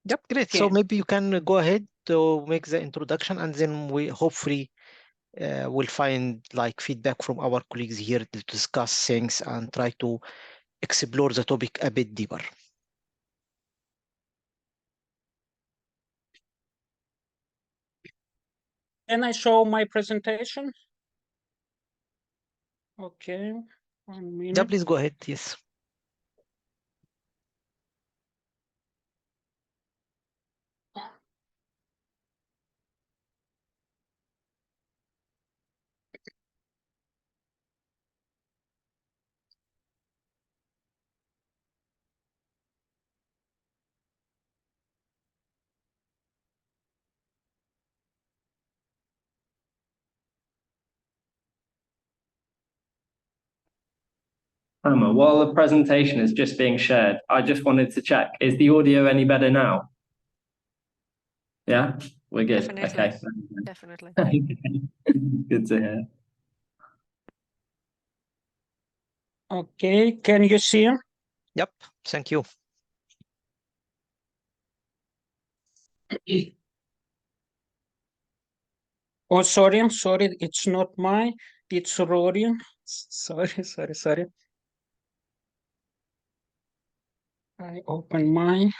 Yep, great. Okay. So maybe you can go ahead to make the introduction, and then we hopefully will find like feedback from our colleagues here to discuss things and try to explore the topic a bit deeper. Can I show my presentation? Okay, 1 minute. Yeah, please go ahead. Yes. While the presentation is just being shared, I just wanted to check, is the audio any better now? Yeah, we're good. Definitely. Okay. Definitely. Good to hear. Okay, can you see? Yep. Thank you. Oh, sorry, it's not mine, it's Rory. Sorry. I open mine.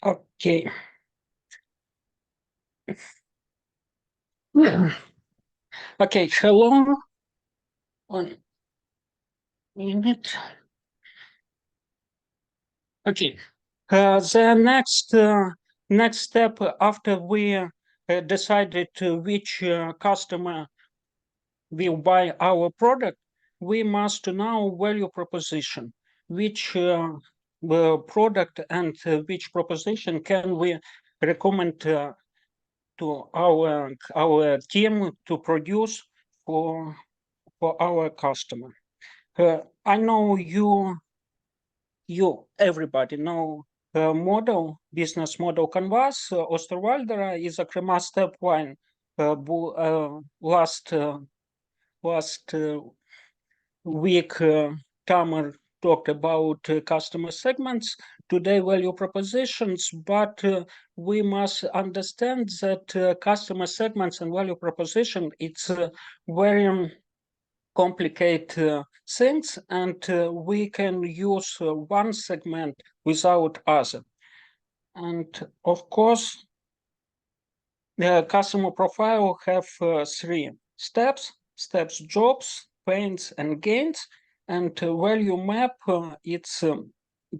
Okay. Okay, hello. 1 minute. Okay. The next step after we decided which customer will buy our product, we must know value proposition. Which product and which proposition can we recommend to our team to produce for our customer. I know everybody know business model Canvas. Osterwalder is a Crema step one. Last week, Tamer talked about customer segments, today value propositions, but we must understand that customer segments and value proposition, it's very complicated things, and we can use one segment without other. And of course, the customer profile have 3 steps: jobs, pains, and gains. And value map, it's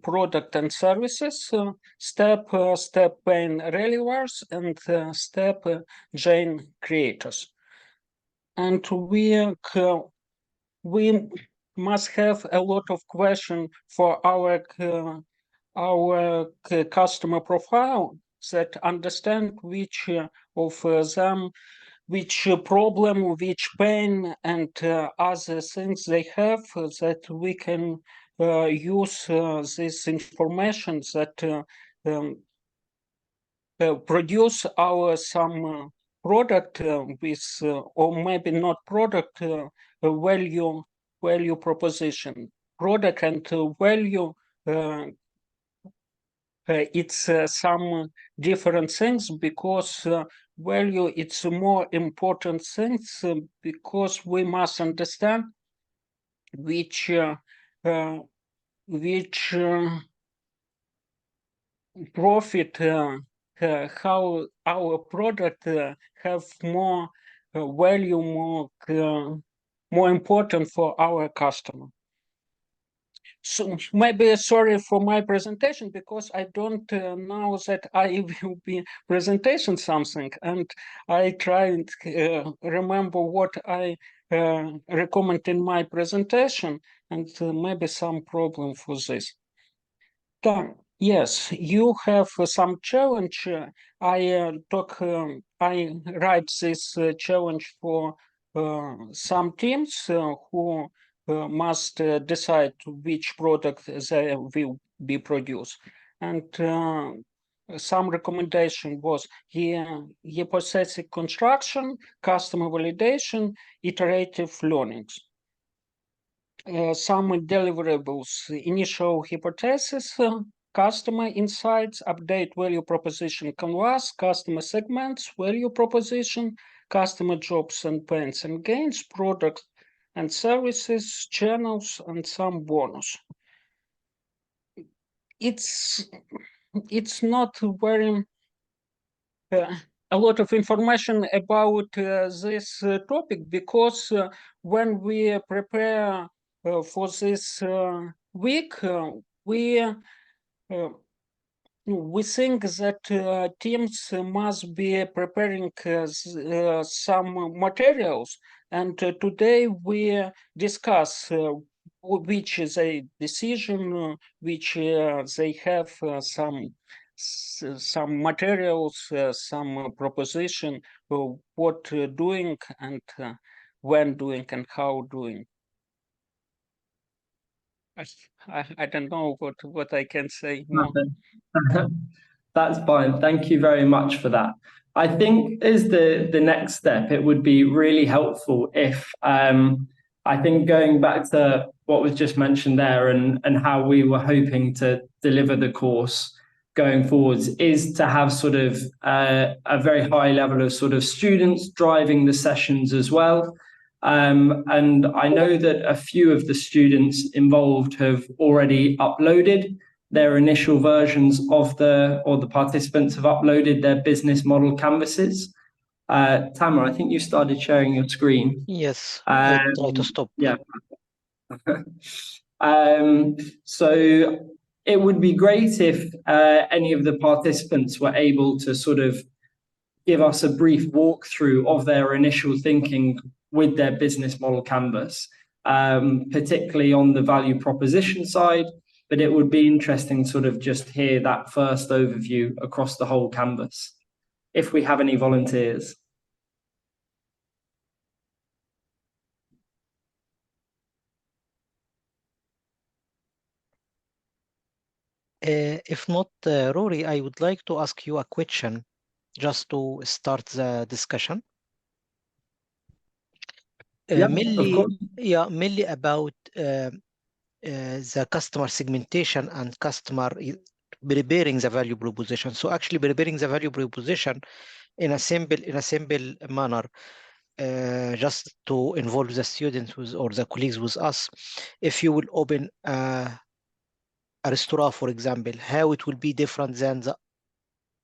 product and services, step pain relievers, and step chain creators. And we must have a lot of questions for our customer profile that understand which of them, which problem, which pain, and other things they have, that we can use this information that produce our some product with, or maybe not product, value proposition. Product and value, it's some different things, because value, it's more important things, because we must understand which profit, how our product have more value, more important for our customer. So maybe sorry for my presentation, because I don't know that I will be presentation something, and I try to remember what I recommend in my presentation, and maybe some problem for this. Yes, you have some challenge. I write this challenge for some teams who must decide which product they will be produced. And some recommendation was hypothetic construction, customer validation, iterative learnings. Some deliverables, initial hypothesis, customer insights, update value proposition canvas, customer segments, value proposition, customer jobs and pains and gains, products and services, channels, and some bonus. It's not very a lot of information about this topic, because when we prepare for this week, we think that teams must be preparing some materials, and today we discuss which is a decision, which they have some materials, some proposition, what doing and when doing and how doing. I don't know what I can say more. That's fine. Thank you very much for that. I think as the next step, it would be really helpful if I think going back to what was just mentioned there and how we were hoping to deliver the course going forwards is to have sort of a very high level of sort of students driving the sessions as well. And I know that a few of the students involved have already uploaded their initial versions of the participants have uploaded their business model canvases. Tamara, I think you started sharing your screen. Yes, I try to stop. Yeah. So it would be great if any of the participants were able to sort of give us a brief walkthrough of their initial thinking with their business model canvas, particularly on the value proposition side. But it would be interesting to sort of just hear that first overview across the whole canvas, if we have any volunteers. If not, Rory, I would like to ask you a question just to start the discussion. Mainly about the customer segmentation and customer preparing the value proposition. So actually preparing the value proposition in a simple manner, just to involve the students or the colleagues with us. If you will open a restaurant, for example, how it will be different than the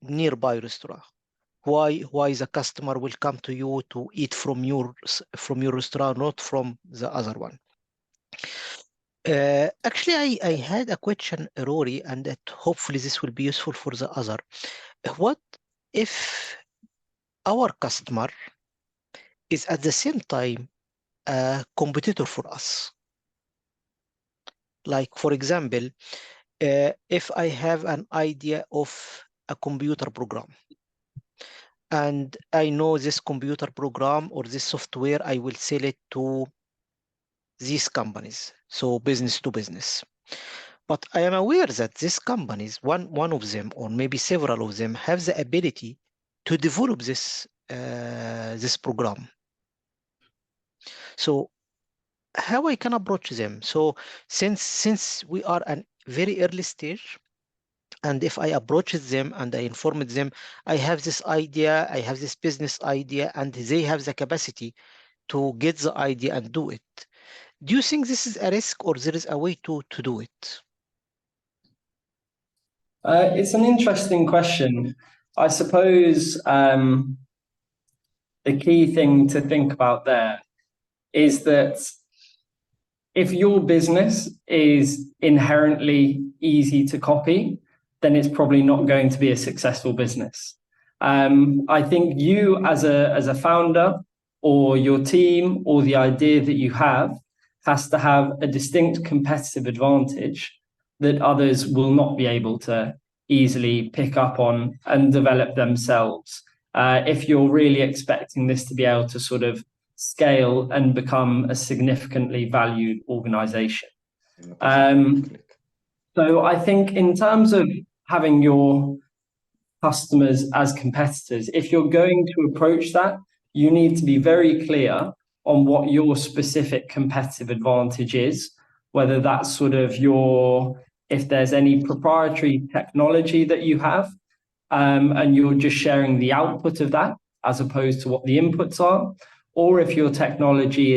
nearby restaurant. Why the customer will come to you to eat from your restaurant, not from the other one. Actually, I had a question, Rory, and that hopefully this will be useful for the other. What if our customer is at the same time a competitor for us? Like, for example, if I have an idea of a computer program, and I know this computer program or this software, I will sell it to these companies, so business to business. But I am aware that these companies, one of them or maybe several of them, have the ability to develop this program. So how I can approach them? So since we are at very early stage, and if I approach them and I informed them, I have this idea, I have this business idea, and they have the capacity to get the idea and do it. Do you think this is a risk, or there is a way to do it? It's an interesting question. I suppose the key thing to think about there is that if your business is inherently easy to copy, then it's probably not going to be a successful business. I think you as a founder, or your team, or the idea that you have, has to have a distinct competitive advantage that others will not be able to easily pick up on and develop themselves, if you're really expecting this to be able to sort of scale and become a significantly valued organization. So I think in terms of having your customers as competitors, if you're going to approach that, you need to be very clear on what your specific competitive advantage is, whether that's sort of if there's any proprietary technology that you have, and you're just sharing the output of that as opposed to what the inputs are, or if your technology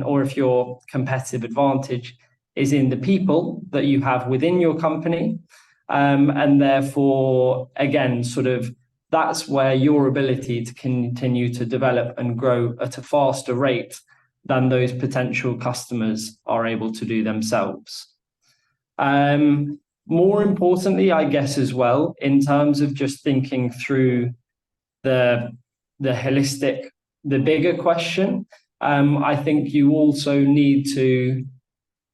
or if your competitive advantage is in the people that you have within your company. And therefore, again, sort of that's where your ability to continue to develop and grow at a faster rate than those potential customers are able to do themselves. More importantly, I guess as well, in terms of just thinking through the bigger question, I think you also need to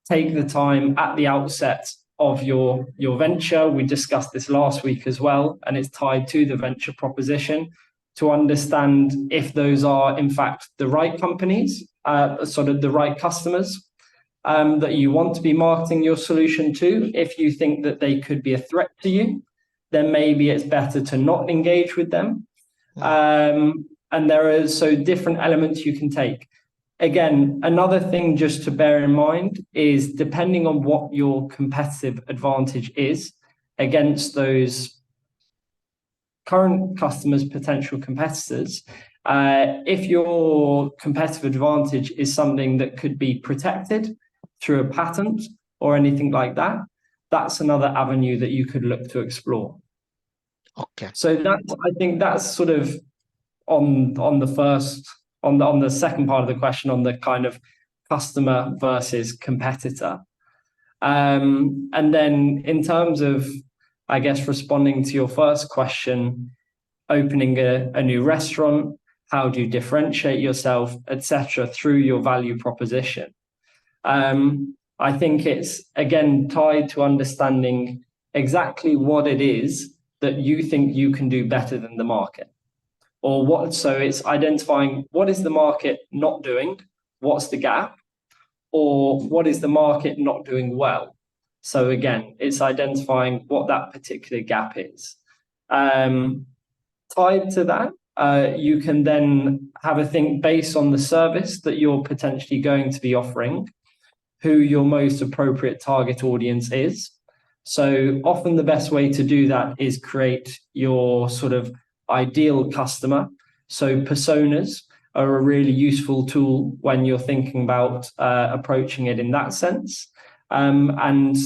take the time at the outset of your venture. We discussed this last week as well, and it's tied to the venture proposition, to understand if those are in fact the right companies, sort of the right customers that you want to be marketing your solution to. If you think that they could be a threat to you, then maybe it's better to not engage with them. And there are so different elements you can take. Again, another thing just to bear in mind is, depending on what your competitive advantage is against those current customers, potential competitors, if your competitive advantage is something that could be protected through a patent or anything like that, that's another avenue that you could look to explore. Okay. So I think that's sort of on the second part of the question, on the kind of customer versus competitor. And then in terms of, I guess, responding to your first question, opening a new restaurant, how do you differentiate yourself, etc., through your value proposition? I think it's, again, tied to understanding exactly what it is that you think you can do better than the market. So it's identifying what is the market not doing, what's the gap, or what is the market not doing well. So again, it's identifying what that particular gap is. Tied to that, you can then have a think based on the service that you're potentially going to be offering, who your most appropriate target audience is. So often the best way to do that is create your sort of ideal customer. So personas are a really useful tool when you're thinking about approaching it in that sense. And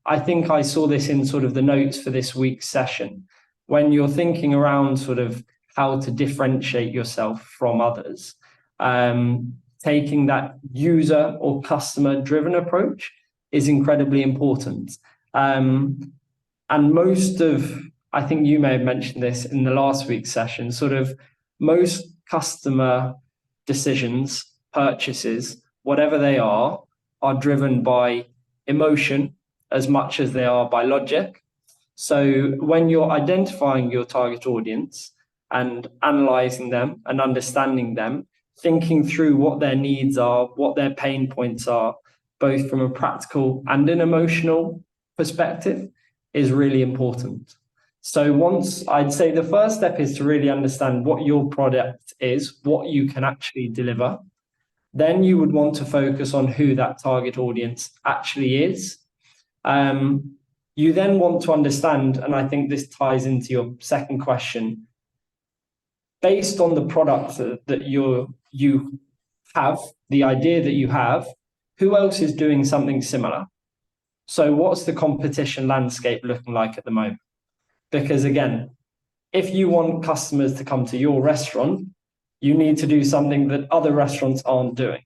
I think I saw this in sort of the notes for this week's session. When you're thinking around sort of how to differentiate yourself from others, taking that user or customer driven approach is incredibly important. And I think you may have mentioned this in the last week's session, sort of most customer decisions, purchases, whatever they are driven by emotion as much as they are by logic. So when you're identifying your target audience and analyzing them and understanding them, thinking through what their needs are, what their pain points are, both from a practical and an emotional perspective, is really important. So I'd say the first step is to really understand what your product is, what you can actually deliver. Then you would want to focus on who that target audience actually is. You then want to understand, and I think this ties into your second question, based on the product that you have, the idea that you have, who else is doing something similar? So what's the competition landscape looking like at the moment? Because again, if you want customers to come to your restaurant, you need to do something that other restaurants aren't doing.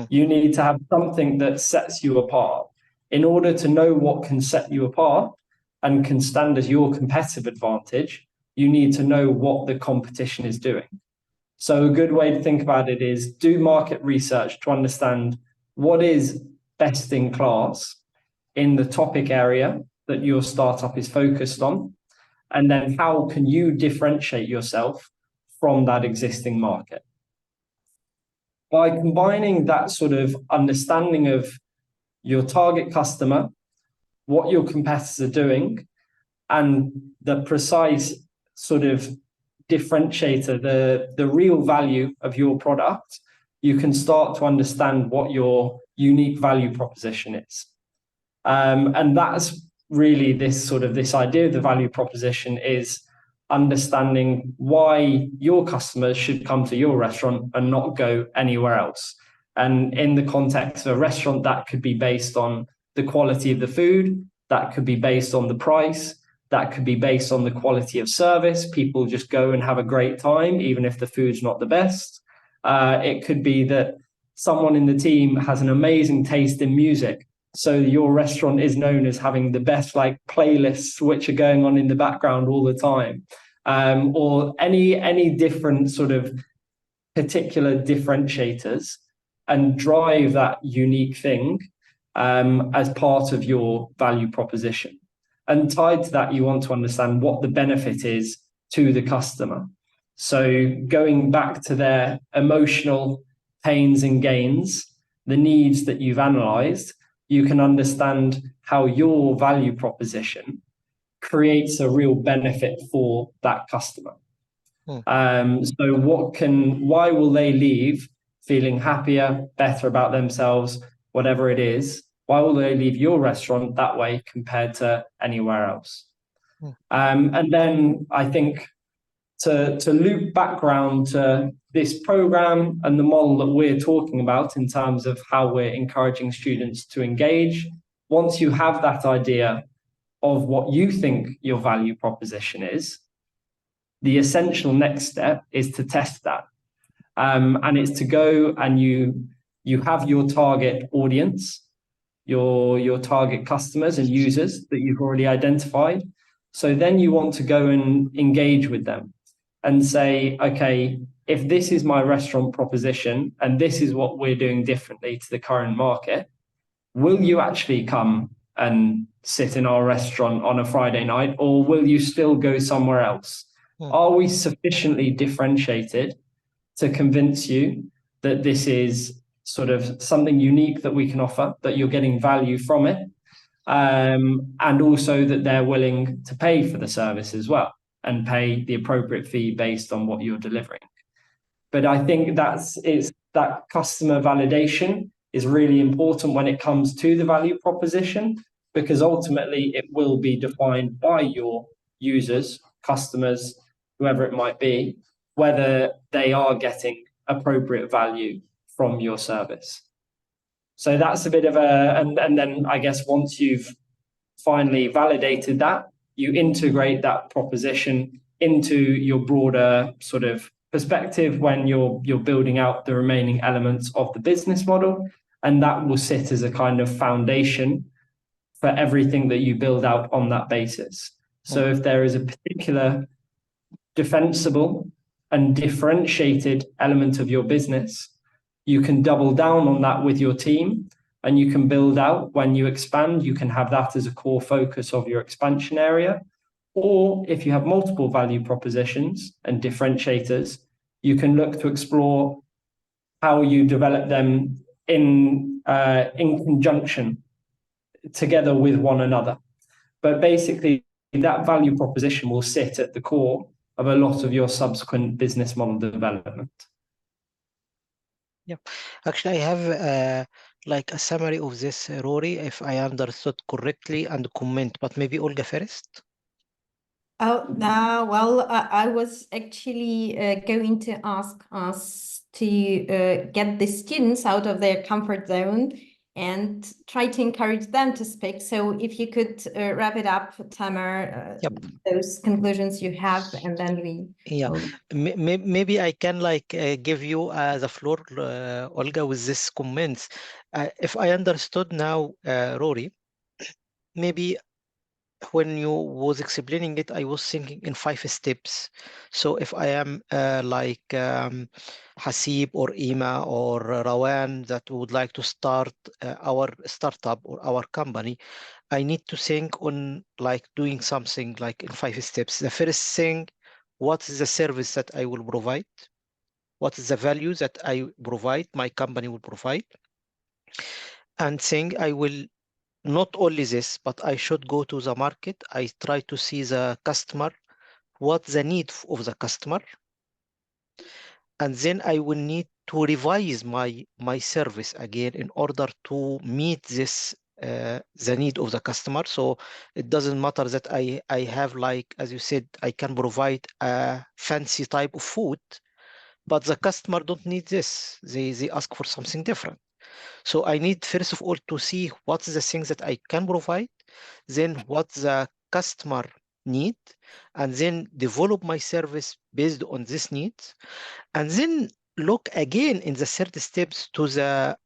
You need to have something that sets you apart. In order to know what can set you apart and can stand as your competitive advantage, you need to know what the competition is doing. So a good way to think about it is do market research to understand what is best in class, in the topic area that your startup is focused on, and then how can you differentiate yourself from that existing market. By combining that sort of understanding of your target customer, what your competitors are doing, and the precise sort of differentiator, the real value of your product, you can start to understand what your unique value proposition is. And that's really this idea of the value proposition is understanding why your customers should come to your restaurant and not go anywhere else. And in the context of a restaurant, that could be based on the quality of the food, that could be based on the price, that could be based on the quality of service. People just go and have a great time, even if the food's not the best. It could be that someone in the team has an amazing taste in music, so your restaurant is known as having the best playlists which are going on in the background all the time, or any different sort of particular differentiators, and drive that unique thing as part of your value proposition. And tied to that, you want to understand what the benefit is to the customer. So going back to their emotional pains and gains, the needs that you've analyzed, you can understand how your value proposition creates a real benefit for that customer. So why will they leave feeling happier, better about themselves, whatever it is? Why will they leave your restaurant that way compared to anywhere else? And then I think to loop background to this program and the model that we're talking about in terms of how we're encouraging students to engage, once you have that idea of what you think your value proposition is, the essential next step is to test that. And it's to go and you have your target audience, your target customers and users that you've already identified. So then you want to go and engage with them and say, okay, if this is my restaurant proposition and this is what we're doing differently to the current market, will you actually come and sit in our restaurant on a Friday night, or will you still go somewhere else? Are we sufficiently differentiated to convince you that this is sort of something unique that we can offer, that you're getting value from it, and also that they're willing to pay for the service as well and pay the appropriate fee based on what you're delivering? But I think that customer validation is really important when it comes to the value proposition, because ultimately it will be defined by your users, customers, whoever it might be, whether they are getting appropriate value from your service. So that's a bit of and then I guess once you've finally validated that, you integrate that proposition into your broader sort of perspective when you're building out the remaining elements of the business model, and that will sit as a kind of foundation for everything that you build out on that basis. So if there is a particular defensible and differentiated element of your business, you can double down on that with your team, and you can build out. When you expand, you can have that as a core focus of your expansion area. Or if you have multiple value propositions and differentiators, you can look to explore how you develop them in conjunction together with one another. But basically, that value proposition will sit at the core of a lot of your subsequent business model development. Yeah, actually, I have like a summary of this, Rory, if I understood correctly, and comment, but maybe Olga first. Oh, well, I was actually going to ask us to get the students out of their comfort zone and try to encourage them to speak. So if you could wrap it up, Tamer, those conclusions you have, and then we... Yeah, maybe I can give you the floor, Olga, with this comments. If I understood now, Rory, maybe when you was explaining it, I was thinking in 5 steps. So if I am like Hasib or Ima or Rawan that would like to start our startup or our company, I need to think on like doing something like in 5 steps. The first thing, what is the service that I will provide? What is the value that I provide, my company will provide? And think I will not only this, but I should go to the market. I try to see the customer, what the need of the customer. And then I will need to revise my service again in order to meet this the need of the customer. So it doesn't matter that I have, like, as you said, I can provide a fancy type of food, but the customer don't need this. They ask for something different. So I need, first of all, to see what is the things that I can provide, then what the customer need, and then develop my service based on this needs, and then look again in the third steps to the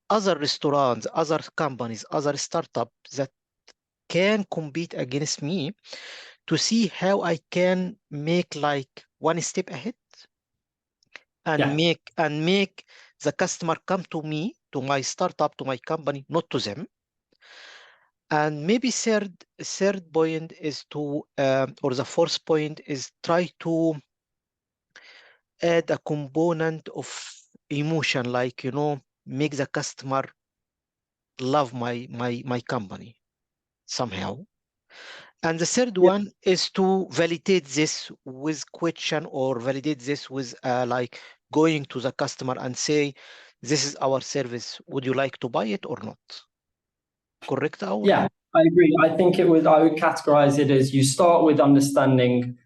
other restaurants, other companies, other startups that can compete against me to see how I can make like one step ahead and make the customer come to me, to my startup, to my company, not to them. And maybe third point is to or the fourth point is try to add a component of emotion, like, you know, make the customer love my company somehow. And the third one is to validate this with question, or validate this with like going to the customer and say, this is our service, would you like to buy it or not? Correct, Aul? Yeah, I agree. I think I would categorize it as you start with understanding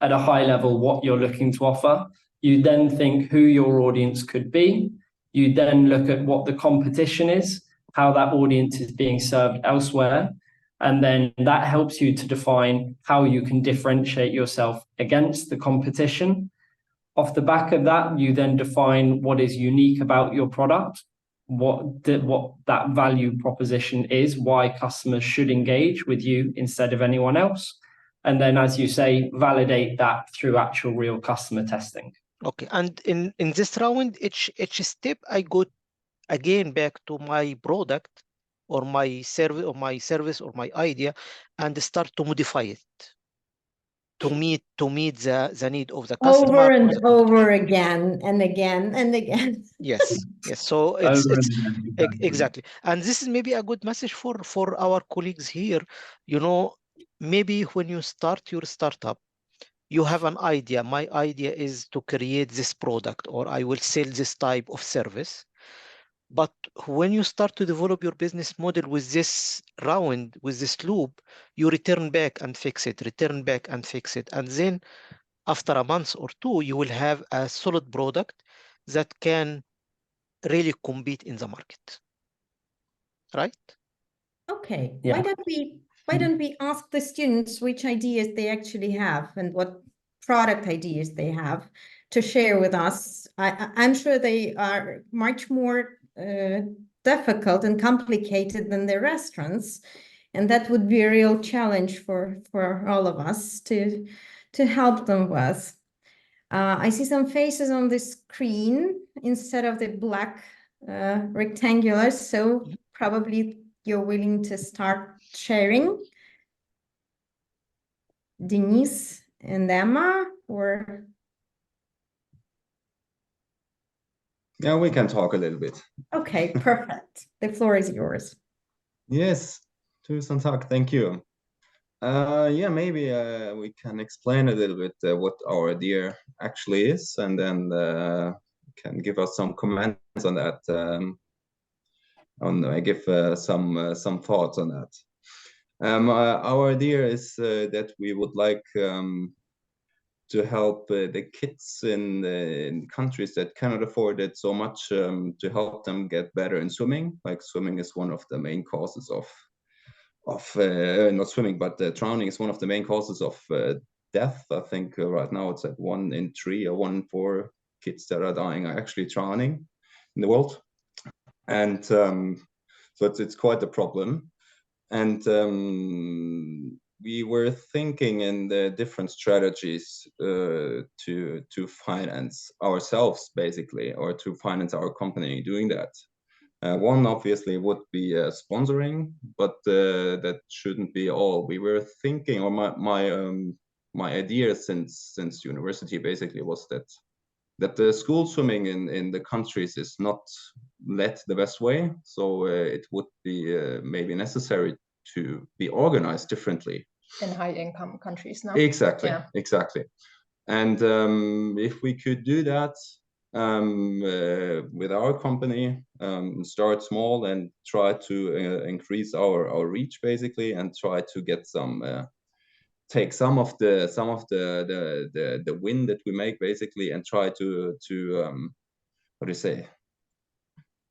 at a high level what you're looking to offer. You then think who your audience could be. You then look at what the competition is, how that audience is being served elsewhere. And then that helps you to define how you can differentiate yourself against the competition. Off the back of that, you then define what is unique about your product, what that value proposition is, why customers should engage with you instead of anyone else. And then, as you say, validate that through actual real customer testing. Okay, and in this round, each step, I go again back to my product or my service or my idea, and start to modify it to meet the need of the customer. Over and over again and again and again. Yes. So it's exactly. And this is maybe a good message for our colleagues here. You know, maybe when you start your startup, you have an idea. My idea is to create this product, or I will sell this type of service. But when you start to develop your business model with this round, with this loop, you return back and fix it, return back and fix it. And then after a month or two, you will have a solid product that can really compete in the market. Right? Okay. Yeah. Why don't we ask the students which ideas they actually have and what product ideas they have to share with us? I'm sure they are much more difficult and complicated than the restaurants, and that would be a real challenge for all of us to help them with. I see some faces on the screen instead of the black rectangular, so probably you're willing to start sharing. Denise and Emma, or? Yeah, we can talk a little bit. Okay, perfect. The floor is yours. Yes, tusen tack, thank you. Yeah, maybe we can explain a little bit what our idea actually is, and then can give us some comments on that. Give some thoughts on that. Our idea is that we would like to help the kids in countries that cannot afford it so much, to help them get better in swimming. Like, swimming is one of the main causes of not swimming, but drowning is one of the main causes of death. I think right now it's at 1 in 3 or 1 in 4 kids that are dying are actually drowning in the world. And so it's quite a problem. And we were thinking in the different strategies to finance ourselves, basically, or to finance our company doing that. One obviously would be sponsoring, but that shouldn't be all. We were thinking, or my idea since university basically was that the school swimming in the countries is not led the best way. So it would be maybe necessary to be organized differently. In high income countries now. Exactly, Yeah. exactly. And if we could do that with our company, start small and try to increase our reach basically, and try to get some take some of the win that we make basically, and try to what do you say,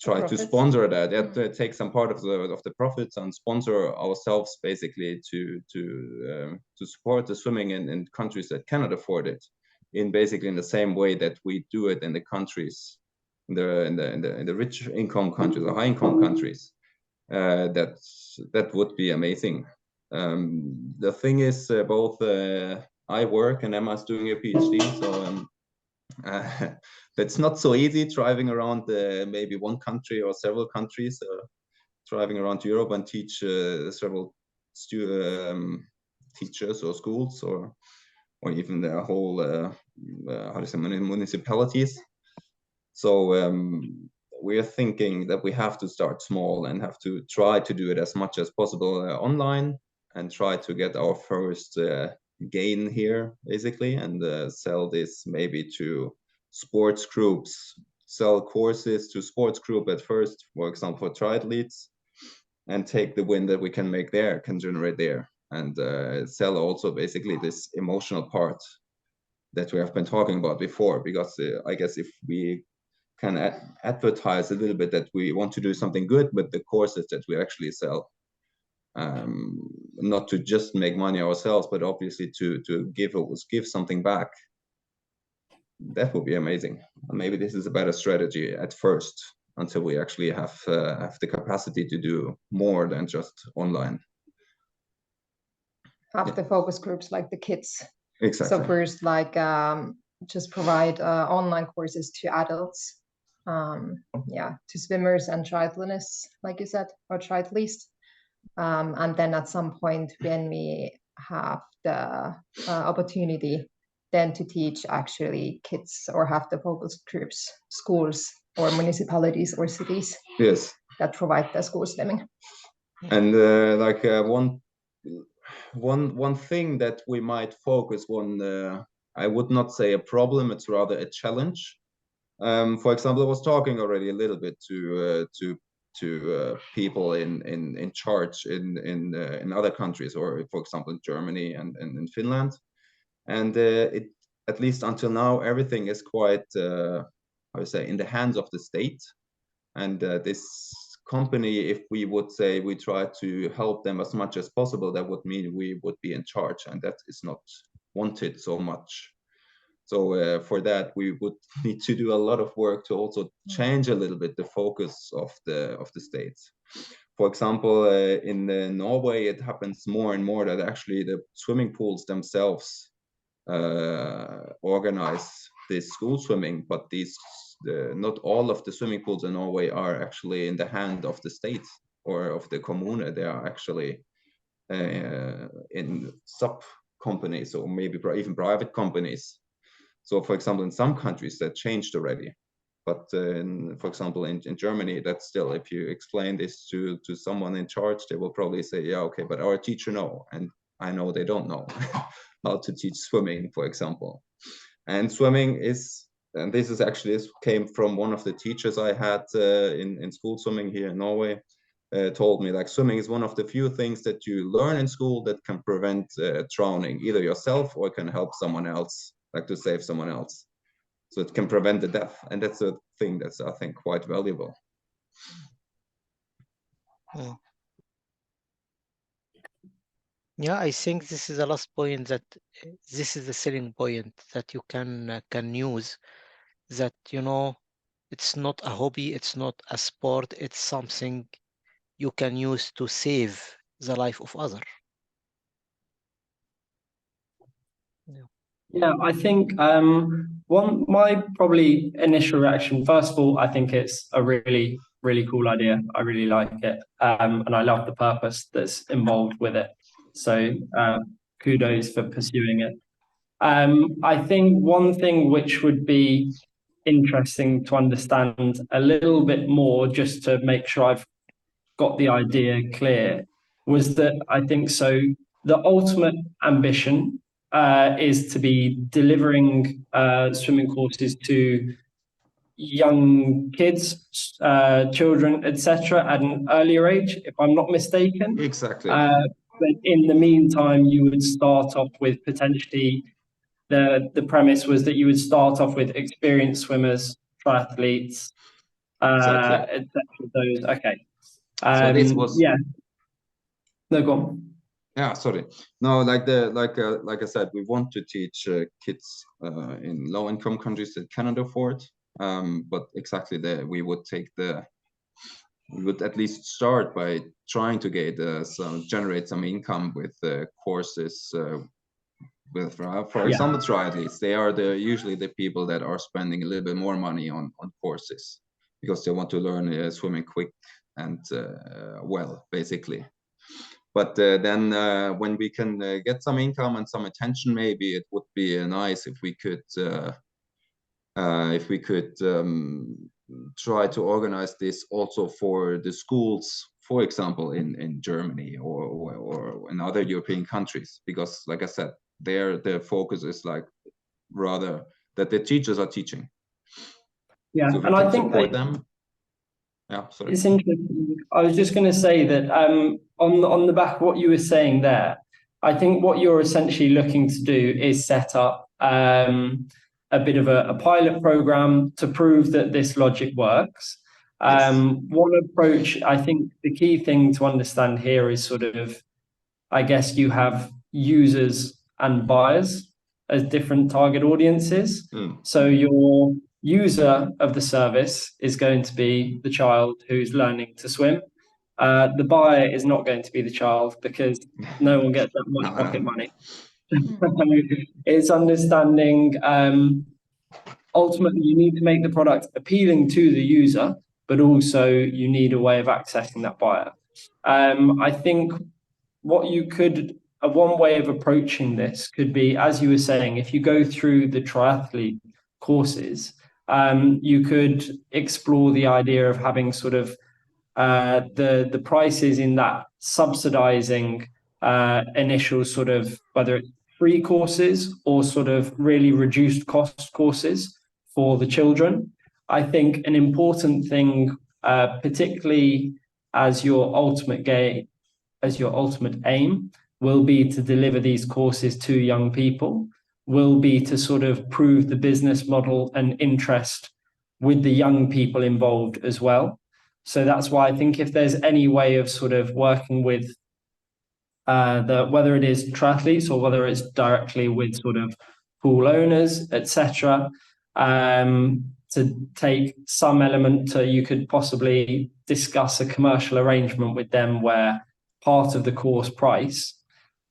try to profits. sponsor that, take some part of the profits and sponsor ourselves basically to support the swimming in countries that cannot afford it, in basically in the same way that we do it in the countries, in the rich income countries or high income countries. That would be amazing. The thing is, both I work and Emma's doing a PhD, so that's not so easy driving around maybe one country or several countries, driving around Europe and teach several teachers or schools, or even the whole how to say, municipalities. So we are thinking that we have to start small and have to try to do it as much as possible online, and try to get our first gain here basically, and sell this maybe to sports groups, sell courses to sports group at first, for example, for triathletes, and take the win that we can make there, can generate there, and sell also basically this emotional part that we have been talking about before. Because I guess if we can advertise a little bit that we want to do something good with the courses that we actually sell, not to just make money ourselves, but obviously to give something back, that would be amazing. Maybe this is a better strategy at first, until we actually have the capacity to do more than just online. Have the focus groups like the kids. Exactly. So first, like just provide online courses to adults, to swimmers and triathlonists, like you said, or triathletes. And then at some point, when we have the opportunity, then to teach actually kids, or have the focus groups, schools or municipalities or cities. Yes. That provide the school swimming. And one thing that we might focus on, I would not say a problem, it's rather a challenge. For example, I was talking already a little bit to people in charge in other countries, or for example in Germany and in Finland, and it, at least until now, everything is quite how to say, in the hands of the state. And this company, if we would say we try to help them as much as possible, that would mean we would be in charge, and that is not wanted so much. So for that, we would need to do a lot of work to also change a little bit the focus of the states. For example, in Norway, it happens more and more that actually the swimming pools themselves organize this school swimming, but not all of the swimming pools in Norway are actually in the hand of the state or of the commune. They are actually in sub companies, or maybe even private companies. So, for example, in some countries that changed already, but for example, in Germany, that's still, if you explain this to someone in charge, they will probably say, yeah, okay, but our teacher know, and I know they don't know how to teach swimming, for example. And swimming is, and this came from one of the teachers I had in school swimming here in Norway, told me, like, swimming is one of the few things that you learn in school that can prevent drowning, either yourself or can help someone else, like to save someone else. So it can prevent the death, and that's a thing that's, I think, quite valuable. Yeah, I think this is the last point, that this is the selling point that you can use, that, you know, it's not a hobby, it's not a sport, it's something you can use to save the life of others. Yeah, I think my probably initial reaction, first of all, I think it's a really, really cool idea. I really like it. And I love the purpose that's involved with it. So kudos for pursuing it. I think one thing which would be interesting to understand a little bit more, just to make sure I've got the idea clear, was that I think so the ultimate ambition is to be delivering swimming courses to young kids, children, etc., at an earlier age, if I'm not mistaken. Exactly. But in the meantime, you would start off with potentially the premise was that you would start off with experienced swimmers, triathletes, Exactly. etc. Those, okay. So this was Yeah. No, go on. Yeah, sorry. No, like I said, we want to teach kids in low-income countries that cannot afford. But exactly we would at least start by trying to generate some income with courses. With for example, triathletes, they are usually the people that are spending a little bit more money on courses because they want to learn swimming quick and well, basically. But then when we can get some income and some attention, maybe it would be nice if we could try to organize this also for the schools, for example, in Germany or in other European countries, because like I said, their focus is like rather that the teachers are teaching. Yeah, so if and we I can think support them. Yeah, sorry. it's interesting. I was just going to say that on the back of what you were saying there, I think what you're essentially looking to do is set up a bit of a pilot program to prove that this logic works. Yes. One approach, I think the key thing to understand here is sort of, I guess you have users and buyers as different target audiences. So your user of the service is going to be the child who's learning to swim. The buyer is not going to be the child because no one gets that much pocket money. It's understanding ultimately you need to make the product appealing to the user, but also you need a way of accessing that buyer. I think what you could, one way of approaching this could be, as you were saying, if you go through the triathlete courses, you could explore the idea of having sort of the prices in that subsidizing initial sort of, whether it's free courses or sort of really reduced cost courses for the children. I think an important thing, particularly as your ultimate aim will be to deliver these courses to young people, will be to sort of prove the business model and interest with the young people involved as well. So that's why I think if there's any way of sort of working with whether it is triathletes or whether it's directly with sort of pool owners, etc., to take some element to, you could possibly discuss a commercial arrangement with them where part of the course price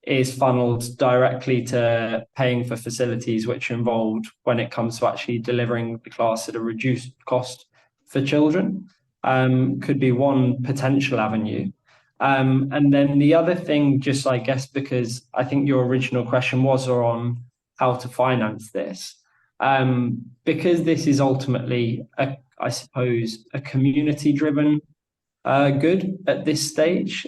is funneled directly to paying for facilities which are involved when it comes to actually delivering the class at a reduced cost for children. Could be one potential avenue. And then the other thing, just I guess, because I think your original question was on how to finance this, because this is ultimately, I suppose, a community-driven good at this stage.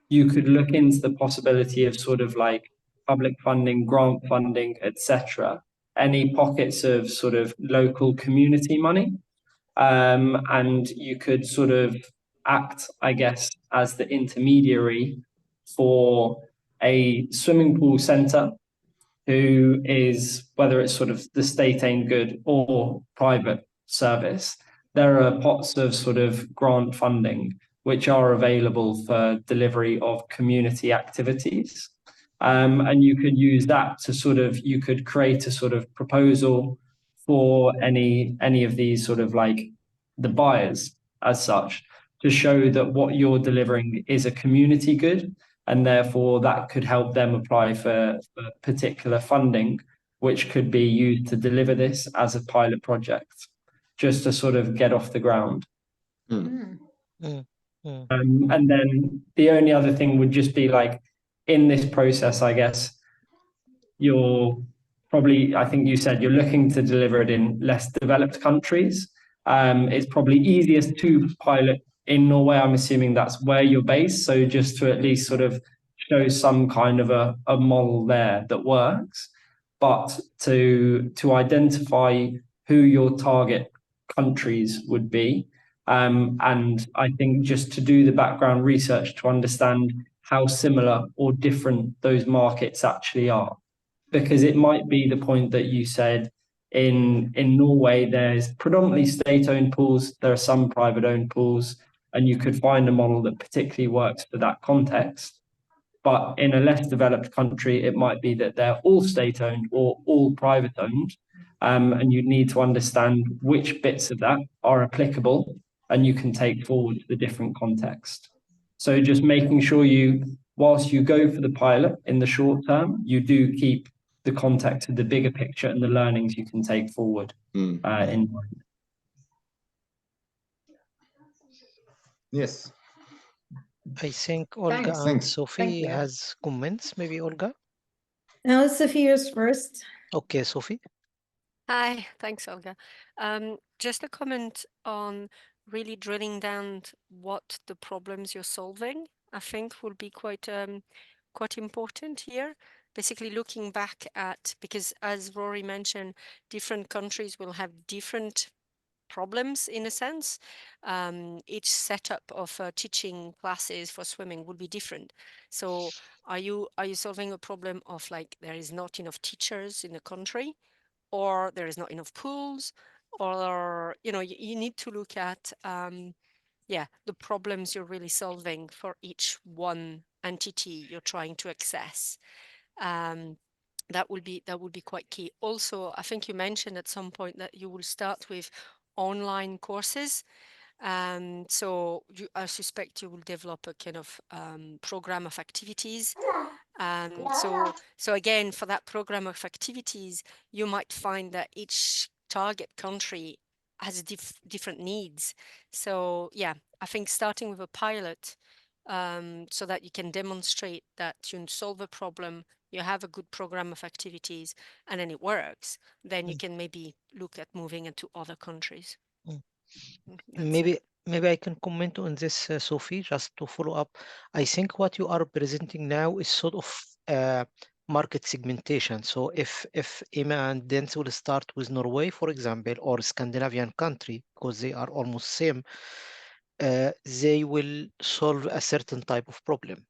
You could look into the possibility of sort of like public funding, grant funding, etc. Any pockets of sort of local community money. And you could sort of act, I guess, as the intermediary for a swimming pool centre who is, whether it's sort of the state-aimed good or private service, there are pots of sort of grant funding which are available for delivery of community activities. And you could use that to sort of, you could create a sort of proposal for any of these sort of like the buyers as such, to show that what you're delivering is a community good and therefore that could help them apply for particular funding, which could be used to deliver this as a pilot project, just to sort of get off the ground. Mm. And then the only other thing would just be like, in this process, I guess, you're probably, I think you said you're looking to deliver it in less developed countries. It's probably easiest to pilot in Norway. I'm assuming that's where you're based. So just to at least sort of show some kind of a model there that works, but to identify who your target countries would be. And I think just to do the background research to understand how similar or different those markets actually are. Because it might be the point that you said in Norway, there's predominantly state-owned pools, there are some private-owned pools, and you could find a model that particularly works for that context. But in a less developed country, it might be that they're all state-owned or all private-owned, and you need to understand which bits of that are applicable, and you can take forward the different context. So just making sure whilst you go for the pilot in the short term, you do keep the context of the bigger picture and the learnings you can take forward in mind. Yes. I think Olga and Thanks. Sophie Thank you. has comments. Maybe Olga. Now Sophia's first. Okay, Sophie. Hi, thanks, Olga. Just a comment on really drilling down what the problems you're solving, I think will be quite important here. Basically looking back at, because as Rory mentioned, different countries will have different problems in a sense. Each setup of teaching classes for swimming will be different. So are you solving a problem of like there is not enough teachers in the country, or there is not enough pools, or you need to look at the problems you're really solving for each one entity you're trying to access. That would be quite key. Also, I think you mentioned at some point that you will start with online courses. So I suspect you will develop a kind of program of activities. So again, for that program of activities, you might find that each target country has different needs. So yeah, I think starting with a pilot, so that you can demonstrate that you solve a problem, you have a good program of activities, and then it works, then you can maybe look at moving into other countries. Maybe I can comment on this, Sophie, just to follow up. I think what you are presenting now is sort of market segmentation. So if Emma and Dens will start with Norway, for example, or Scandinavian country, because they are almost same, they will solve a certain type of problem.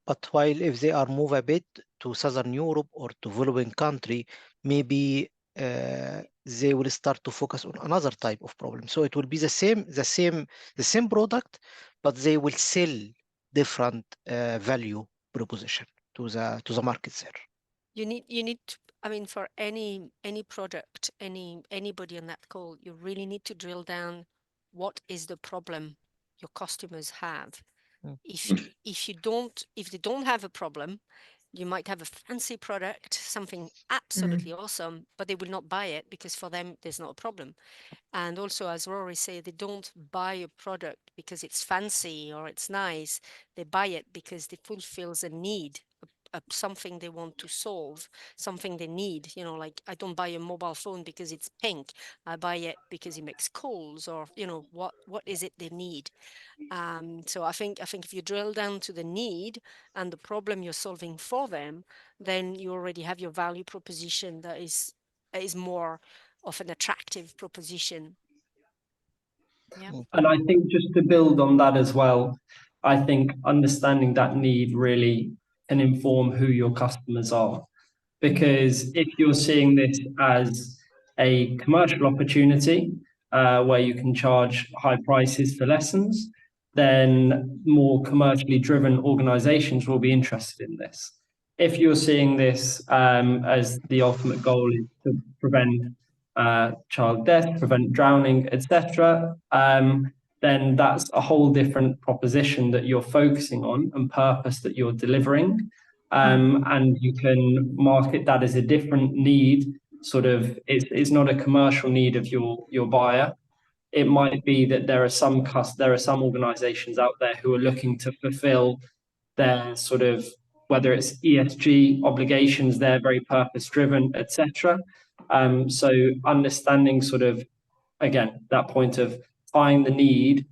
But while if they are move a bit to Southern Europe or developing country, maybe they will start to focus on another type of problem. So it will be the same product, but they will sell different value proposition to the market there. You need to, I mean, for any product, anybody on that call, you really need to drill down what is the problem your customers have. If they don't have a problem, you might have a fancy product, something absolutely awesome, but they will not buy it because for them there's not a problem. And also, as Rory said, they don't buy a product because it's fancy or it's nice. They buy it because it fulfills a need, something they want to solve, something they need. Like I don't buy a mobile phone because it's pink. I buy it because it makes calls, or what is it they need. So I think if you drill down to the need and the problem you're solving for them, then you already have your value proposition that is more of an attractive proposition. Yeah. And I think just to build on that as well, I think understanding that need really can inform who your customers are. Because if you're seeing this as a commercial opportunity where you can charge high prices for lessons, then more commercially driven organizations will be interested in this. If you're seeing this as the ultimate goal is to prevent child death, prevent drowning, etc., then that's a whole different proposition that you're focusing on and purpose that you're delivering. And you can market that as a different need, sort of, it's not a commercial need of your buyer. It might be that there are some organizations out there who are looking to fulfill their sort of, whether it's ESG obligations, they're very purpose driven, etc. So understanding sort of, again, that point of tying the need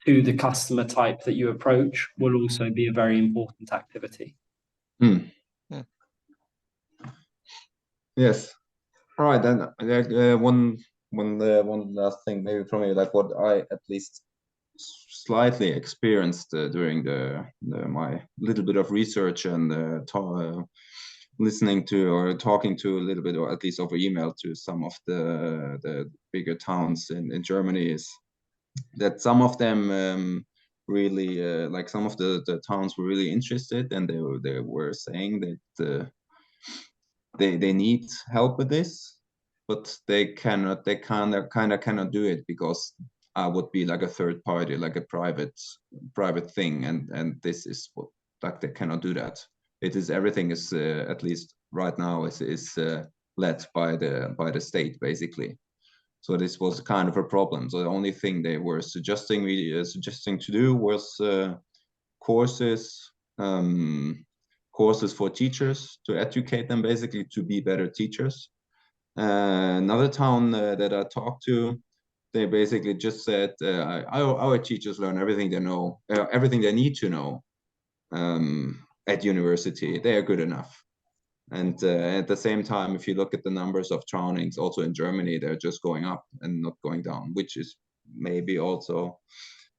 to the customer type that you approach will also be a very important activity. Yes. All right, then one last thing maybe from me, like what I at least slightly experienced during my little bit of research and listening to or talking to a little bit, or at least over email, to some of the bigger towns in Germany, is that some of them really like some of the towns were really interested, and they were saying that they need help with this, but they kind of cannot do it because I would be like a third party, like a private thing, and this is what, like, they cannot do that. It is, everything is at least right now is led by the state basically. So this was kind of a problem. So the only thing they were suggesting to do was courses for teachers, to educate them basically to be better teachers. Another town that I talked to, they basically just said, our teachers learn everything they know, everything they need to know at university. They are good enough. And at the same time, if you look at the numbers of drownings also in Germany, they're just going up and not going down, which is maybe also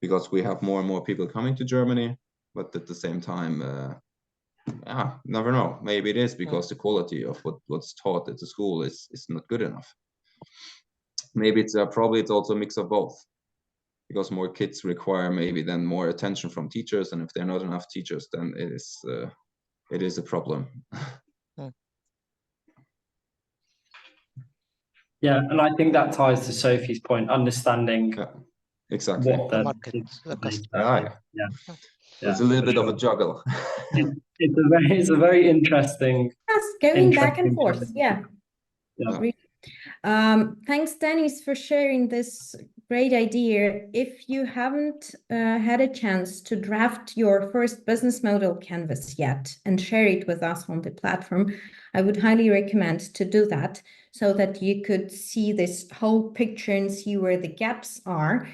because we have more and more people coming to Germany. But at the same time, never know. Maybe it is because the quality of what's taught at the school is not good enough. Maybe it's probably it's also a mix of both, because more kids require maybe then more attention from teachers, and if there are not enough teachers, then it is a problem. Yeah, and I think that ties to Sophie's point, understanding exactly what the market, it's a little bit of a juggle. It's a very interesting. Yes, going back and forth. Yeah. Thanks, Dennis, for sharing this great idea. If you haven't had a chance to draft your first business model canvas yet and share it with us on the platform, I would highly recommend to do that, so that you could see this whole picture and see where the gaps are.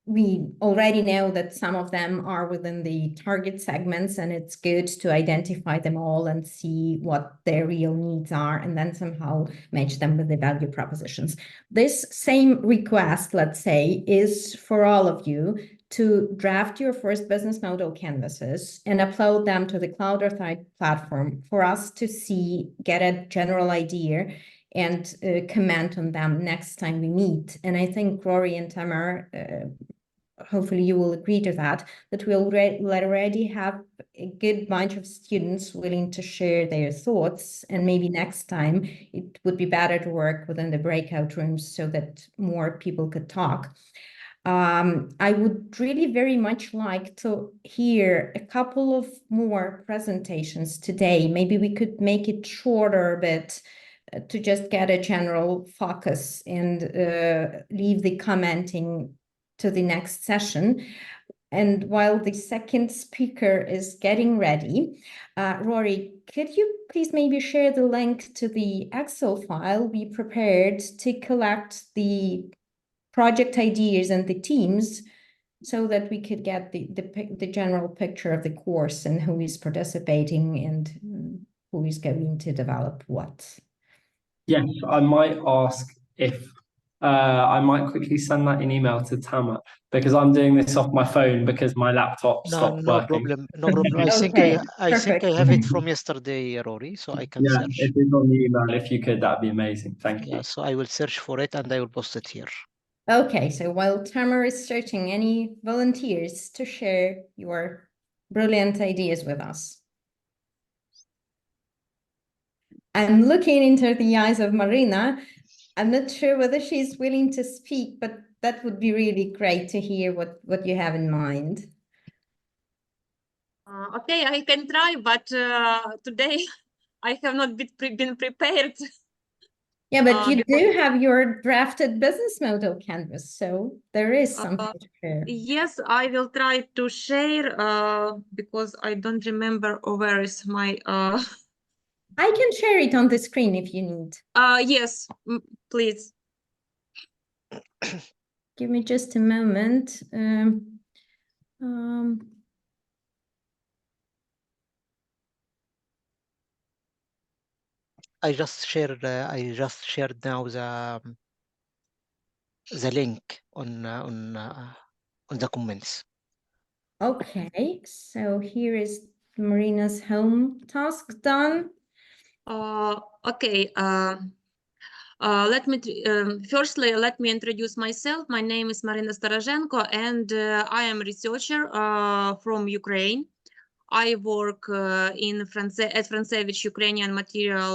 We already know that some of them are within the target segments, and it's good to identify them all and see what their real needs are, and then somehow match them with the value propositions. This same request, let's say, is for all of you to draft your first business model canvases and upload them to the Cloudify platform for us to see, get a general idea, and comment on them next time we meet. And I think Rory and Tamar, hopefully you will agree to that we already have a good bunch of students willing to share their thoughts, and maybe next time it would be better to work within the breakout rooms so that more people could talk. I would really very much like to hear a couple of more presentations today. Maybe we could make it shorter a bit, to just get a general focus and leave the commenting to the next session. And while the second speaker is getting ready, Rory, could you please maybe share the link to the Excel file we prepared to collect the project ideas and the teams, so that we could get the general picture of the course and who is participating and who is going to develop what? Yes, I might ask if I might quickly send that in email to Tamar, because I'm doing this off my phone because my laptop stopped working. No problem. I think I have it from yesterday, Rory, so I can search. If it's on the email, if you could, that'd be amazing. Thank you. So I will search for it and I will post it here. Okay, so while Tamar is searching, any volunteers to share your brilliant ideas with us? I'm looking into the eyes of Marina. I'm not sure whether she's willing to speak, but that would be really great to hear what you have in mind. Okay, I can try, but today I have not been prepared. Yeah, but you because- do have your drafted business model canvas, so there is something to share. Yes, I will try to share because I don't remember where is my. I can share it on the screen if you need. Yes, please. Give me just a moment. I just shared now the link on the comments. Okay, so here is Marina's home task done. Okay. Firstly, let me introduce myself. My name is Marina Starozhenko, and I am a researcher from Ukraine. I work at Frantsevich Ukrainian Material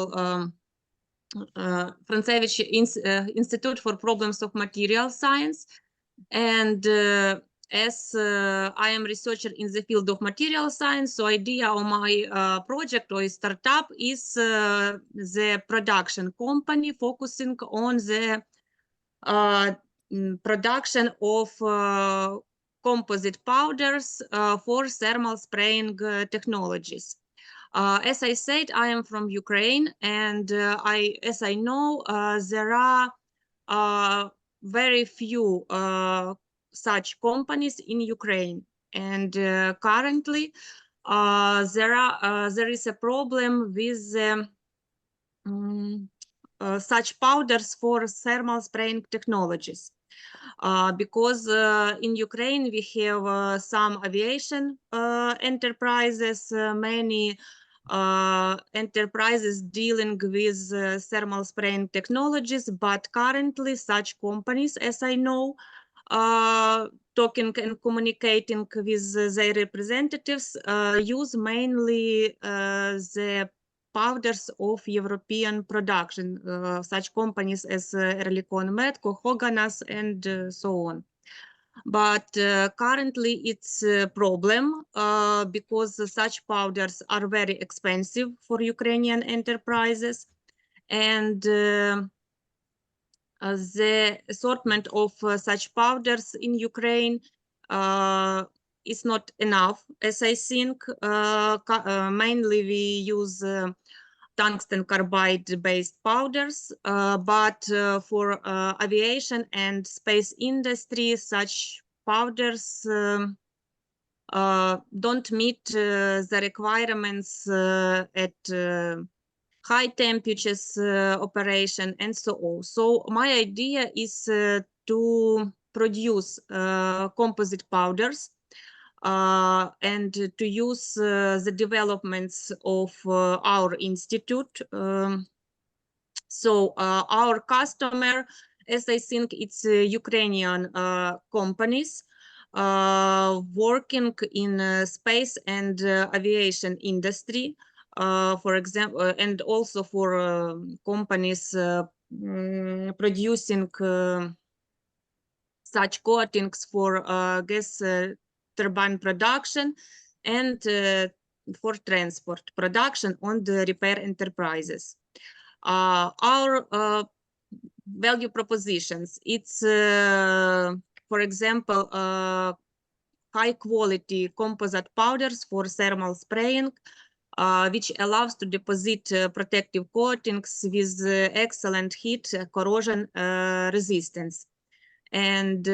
Frantsevich Institute for Problems of Material Science, and as I am researcher in the field of material science, so idea of my project or startup is the production company focusing on the production of composite powders for thermal spraying technologies. As I said, I am from Ukraine, and as I know, there are very few such companies in Ukraine, and currently there is a problem with such powders for thermal spraying technologies. Because in Ukraine we have some aviation enterprises, many enterprises dealing with thermal spraying technologies, but currently such companies, as I know, talking and communicating with their representatives, use mainly the powders of European production, such companies as Erlikon Medco, Höganäs, and so on. But currently it's a problem because such powders are very expensive for Ukrainian enterprises, and the assortment of such powders in Ukraine is not enough, as I think. Mainly we use tungsten carbide based powders, but for aviation and space industry, such powders don't meet the requirements at high temperatures operation and so on. So my idea is to produce composite powders and to use the developments of our institute. So our customer, as I think it's Ukrainian companies working in space and aviation industry, for example, and also for companies producing such coatings for gas turbine production and for transport production on the repair enterprises. Our value propositions, it's for example high quality composite powders for thermal spraying, which allows to deposit protective coatings with excellent heat corrosion resistance. And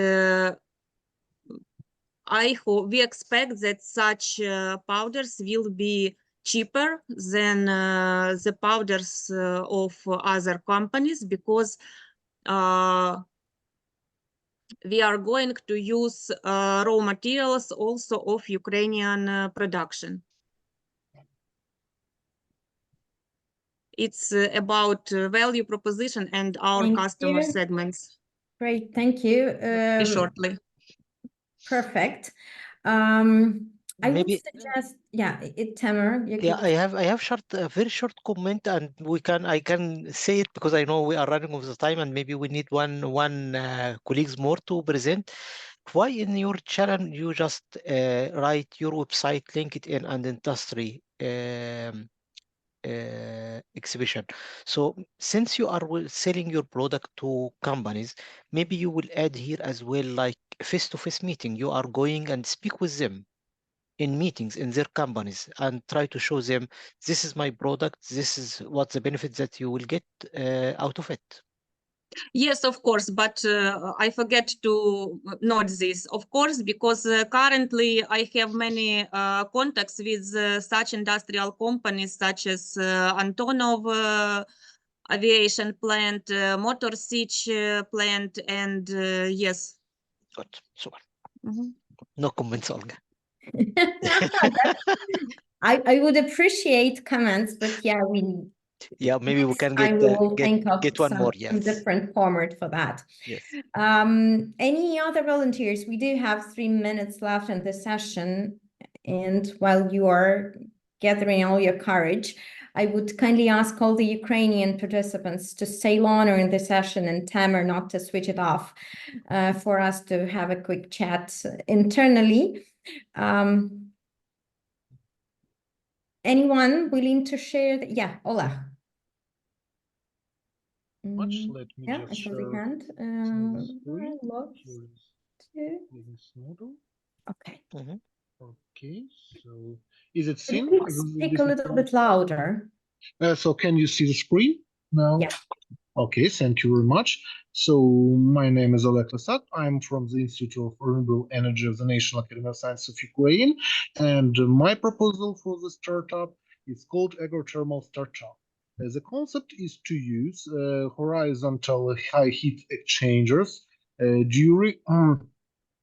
we expect that such powders will be cheaper than the powders of other companies, because we are going to use raw materials also of Ukrainian production. It's about value proposition and our Thank customer you. segments. Great, thank you. Shortly. Perfect. I would maybe suggest, yeah, Tamer, you yeah, could. I have a very short comment, and I can say it because I know we are running over the time, and maybe we need one colleagues more to present. Why in your channel you just write your website, LinkedIn, and industry exhibition? So since you are selling your product to companies, maybe you will add here as well, like face-to-face meeting. You are going and speak with them in meetings in their companies and try to show them, this is my product, this is what the benefits that you will get out of it. Yes, of course, but I forget to note this, of course, because currently I have many contacts with such industrial companies such as Antonov aviation plant, Motor Sich plant, and yes. Good, super. Mhm. No comments, Olga. I would appreciate comments, but yeah, Yeah, maybe we can I get will think of get one more. some Yes, different format for that. yes. Any other volunteers? We do have 3 minutes left in the session, and while you are gathering all your courage, I would kindly ask all the Ukrainian participants to stay longer in the session and Tamer not to switch it off, for us to have a quick chat internally. Anyone willing to share? Yeah, Ola. Let me Yeah, I just saw the share hand. screen. Lost Here is to- business model. Okay. Okay, so is it Could you seen? please speak a little bit louder? So can you see the screen now? Yeah. Okay, thank you very much. So my name is Oleg Lesat. I'm from the Institute of Renewable Energy of the National Academy of Sciences of Ukraine. And my proposal for the startup is called Agrothermal Startup. The concept is to use horizontal high heat exchangers during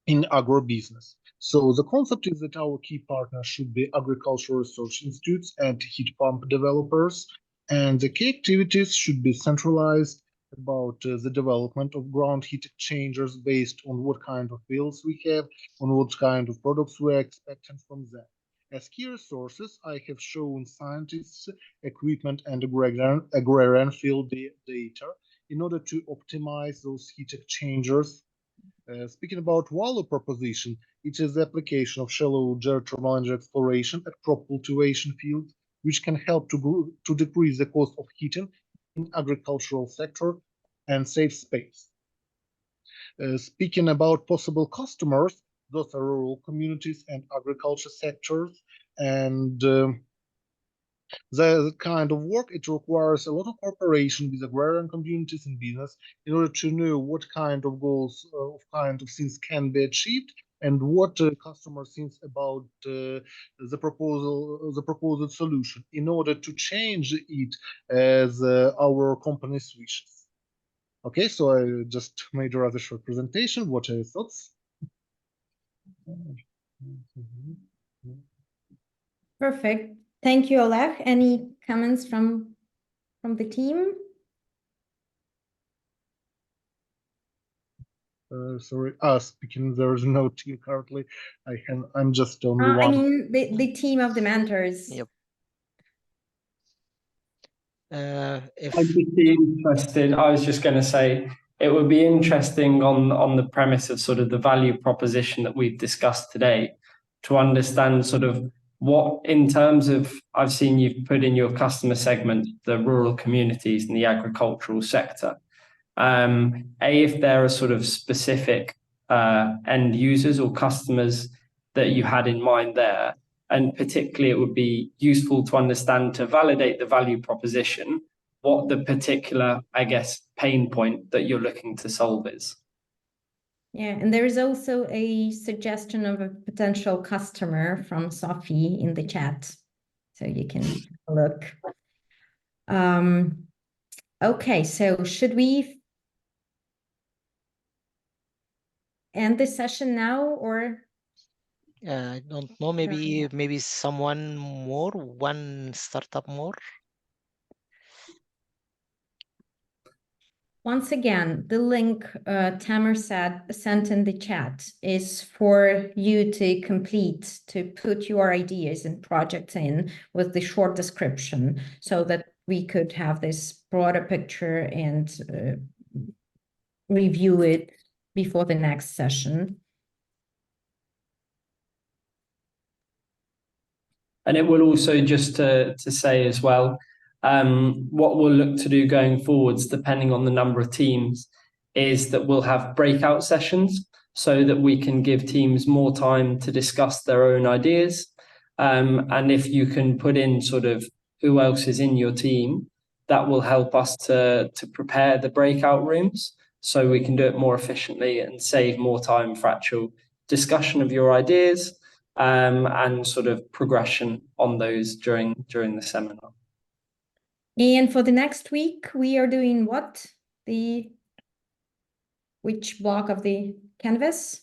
in agribusiness. So the concept is that our key partners should be agricultural research institutes and heat pump developers, and the key activities should be centralized about the development of ground heat exchangers based on what kind of fields we have, on what kind of products we are expecting from them. As key resources, I have shown scientists, equipment, and agrarian field data in order to optimize those heat exchangers. Speaking about value proposition, it is the application of shallow geothermal energy exploration at crop cultivation fields, which can help to decrease the cost of heating in agricultural sector and save space. Speaking about possible customers, those are rural communities and agriculture sectors, and the kind of work, it requires a lot of cooperation with agrarian communities and business in order to know what kind of goals, kind of things can be achieved, and what customer thinks about the proposed solution in order to change it as our company's wishes. Okay, so I just made a rather short presentation. What are your thoughts? Perfect. Thank you, Oleg. Any comments from the team? Sorry, speaking, there is no team currently. I'm just only one. I mean, the team of the mentors. Yep. I'd be interested. I was just going to say it would be interesting on the premise of sort of the value proposition that we've discussed today to understand sort of what, in terms of, I've seen you've put in your customer segment, the rural communities and the agricultural sector. If there are sort of specific end users or customers that you had in mind there, and particularly it would be useful to understand, to validate the value proposition, what the particular, I guess, pain point that you're looking to solve is. Yeah, and there is also a suggestion of a potential customer from Sophie in the chat, so you can look. Okay, so should we end the session now, or? I don't know, maybe someone more, one startup more. Once again, the link Tamer sent in the chat is for you to complete, to put your ideas and projects in with the short description so that we could have this broader picture and review it before the next session. And it will also, just to say as well, what we'll look to do going forwards, depending on the number of teams, is that we'll have breakout sessions so that we can give teams more time to discuss their own ideas. And if you can put in sort of who else is in your team, that will help us to prepare the breakout rooms so we can do it more efficiently and save more time for actual discussion of your ideas and sort of progression on those during the seminar. And for the next week, we are doing what? Which block of the canvas?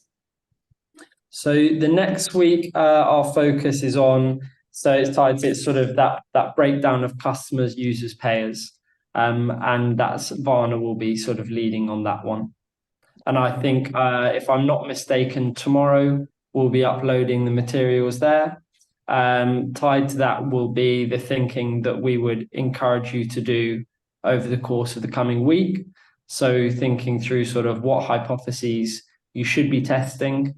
So the next week, our focus is on, so it's tied to sort of that breakdown of customers, users, payers. And that's Varna will be sort of leading on that one. And I think, if I'm not mistaken, tomorrow we'll be uploading the materials there. Tied to that will be the thinking that we would encourage you to do over the course of the coming week. So thinking through sort of what hypotheses you should be testing,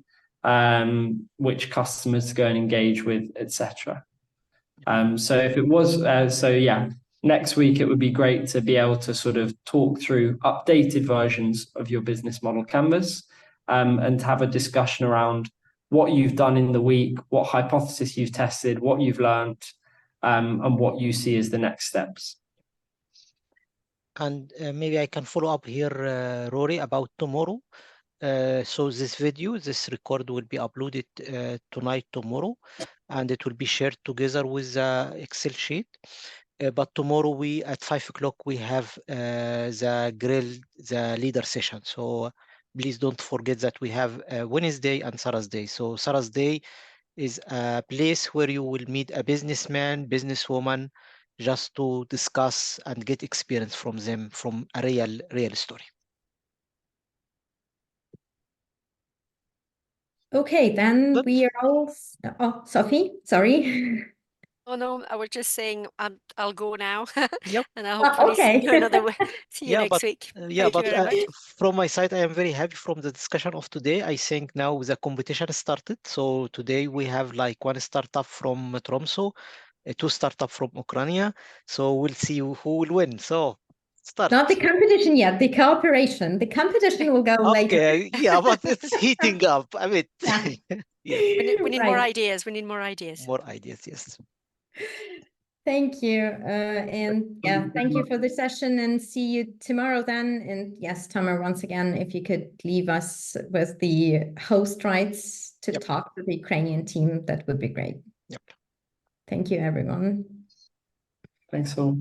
which customers to go and engage with, etc. So if it was, next week it would be great to be able to sort of talk through updated versions of your business model canvas, and have a discussion around what you've done in the week, what hypothesis you've tested, what you've learned, and what you see as the next steps. And maybe I can follow up here, Rory, about tomorrow. So this record will be uploaded tonight, tomorrow, and it will be shared together with the Excel sheet. But tomorrow at 5 o'clock we have the leader session. So please don't forget that we have Wednesday and Thursday. So Thursday is a place where you will meet a businessman, businesswoman, just to discuss and get experience from them, from a real story. Okay, then Good. we are all. Oh, Sophie, sorry. Oh no, I was just saying I'll go now. Yep. And I'll hopefully Okay. see you see you next week. Yeah, Thank you but very much. from my side, I am very happy from the discussion of today. I think now the competition started. So today we have like one startup from Tromsø, two startups from Ukraine. So we'll see who will win. So start. Not the competition yet, the cooperation. The competition will go later. Okay, yeah, but it's heating up. I mean, Yeah. yes, We need more Right. ideas. We need more ideas. more ideas, yes. Thank you. And yeah, thank you for the session and see you tomorrow then. And yes, Tamer, once again, if you could leave us with the host rights to Yep. talk to the Ukrainian team, that would be great. Yep. Thank you, everyone. Thanks all.